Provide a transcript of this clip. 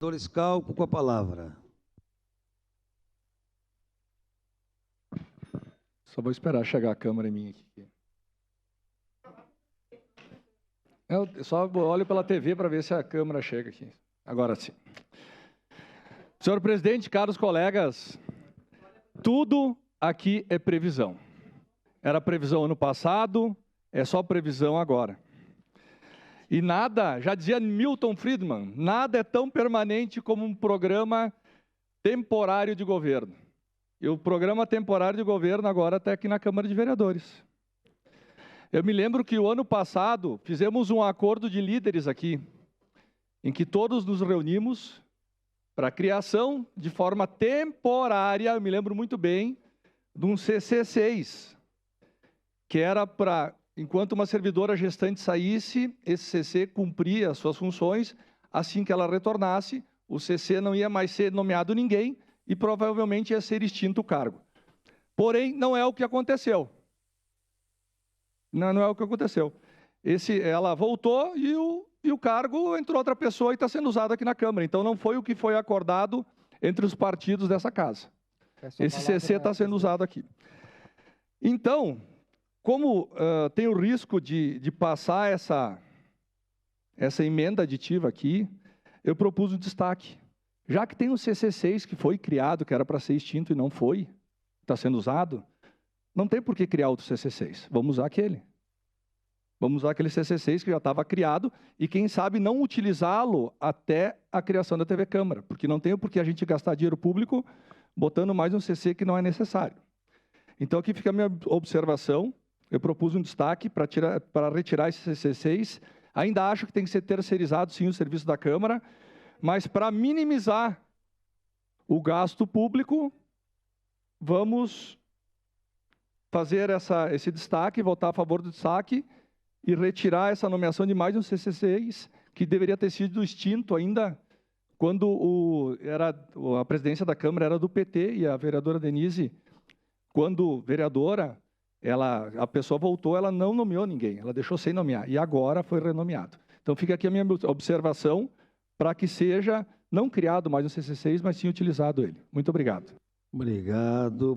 Doutor Scalco, com a palavra. Só vou esperar chegar a câmera em mim aqui. Eu só olho pela TV para ver se a câmera chega aqui. Agora sim. Senhor presidente, caros colegas, tudo aqui é previsão. Era previsão ano passado, é só previsão agora. E nada, já dizia Milton Friedman, nada é tão permanente como um programa temporário de governo. E o programa temporário de governo agora está aqui na Câmara de Vereadores. Eu me lembro que o ano passado fizemos um acordo de líderes aqui, em que todos nos reunimos para a criação de forma temporária, eu me lembro muito bem, de um CC6, que era para, enquanto uma servidora gestante saísse, esse CC cumpria as suas funções, assim que ela retornasse, o CC não ia mais ser nomeado ninguém e provavelmente ia ser extinto o cargo. Porém, não é o que aconteceu. Não é o que aconteceu. Ela voltou e o cargo entrou outra pessoa e está sendo usado aqui na Câmara. Então, não foi o que foi acordado entre os partidos dessa casa. Esse CC está sendo usado aqui. Então, como tem o risco de passar essa emenda aditiva aqui, eu propus um destaque. Já que tem um CC6 que foi criado, que era para ser extinto e não foi, está sendo usado, não tem por que criar outro CC6. Vamos usar aquele. Vamos usar aquele CC6 que já estava criado e, quem sabe, não utilizá-lo até a criação da TV Câmara, porque não tem por que a gente gastar dinheiro público botando mais um CC que não é necessário. Então, aqui fica a minha observação. Eu propus um destaque para retirar esse CC6. Ainda acho que tem que ser terceirizado, sim, o serviço da Câmara, mas para minimizar o gasto público, vamos fazer esse destaque, votar a favor do destaque e retirar essa nomeação de mais um CC6, que deveria ter sido extinto ainda quando a presidência da Câmara era do PT e a vereadora Denise, quando vereadora, a pessoa voltou, ela não nomeou ninguém, ela deixou sem nomear, e agora foi renomeado. Então, fica aqui a minha observação para que seja não criado mais um CC6, mas sim utilizado ele. Muito obrigado. Obrigado.